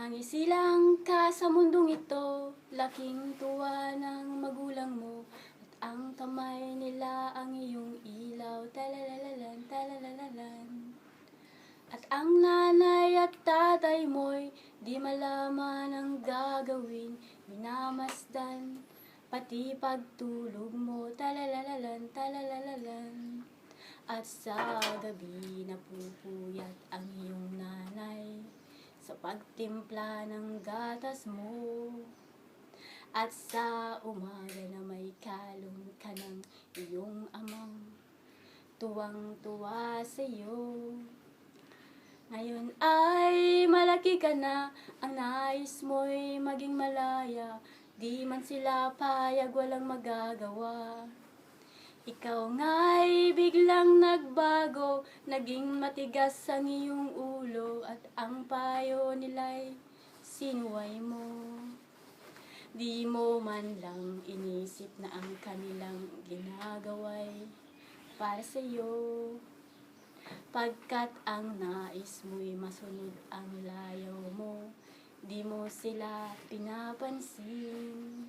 Nangisilang ka sa mundong ito, laking tuwa ng magulang mo. At ang kamay nila ang iyong ilaw, talalalalan, talalalalan. At ang nanay at tatay mo'y di malaman ang gagawin, minamasdan, pati pagtulog mo, talalalalan, talalalalan. At sa gabi napupuyat ang iyong nanay sa pagtimpla ng gatas mo. At sa umaga na may kalong ka ng iyong amang tuwang-tuwa sa'yo. Ngayon ay malaki ka na, ang nais mo'y maging malaya, di man sila payag, walang magagawa. Ikaw nga'y biglang nagbago, naging matigas ang iyong ulo, at ang payo nila'y sinuway mo. Di mo man lang inisip na ang kanilang ginagawa'y para sa'yo. Pagkat ang nais mo'y masunod ang layaw mo, di mo sila pinapansin.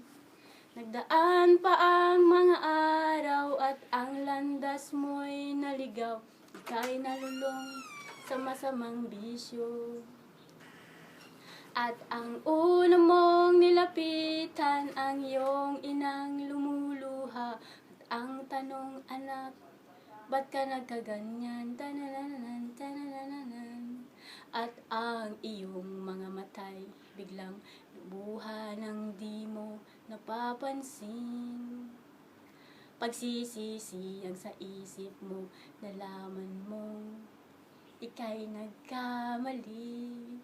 Nagdaan pa ang mga araw at ang landas mo'y naligaw, ika'y nalulong sa masamang bisyo. At ang una mong nilapitan ang iyong inang lumuluha, at ang tanong, anak, ba't ka nagkaganyan? Tanananan, tanananan. At ang iyong mga matay biglang lubuha ng di mo napapansin. Pagsisisiyang sa isip mo, nalaman mo ika'y nagkamali.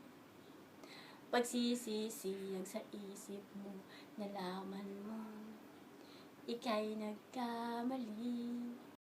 Pagsisisiyang sa isip mo, nalaman mo ika'y nagkamali.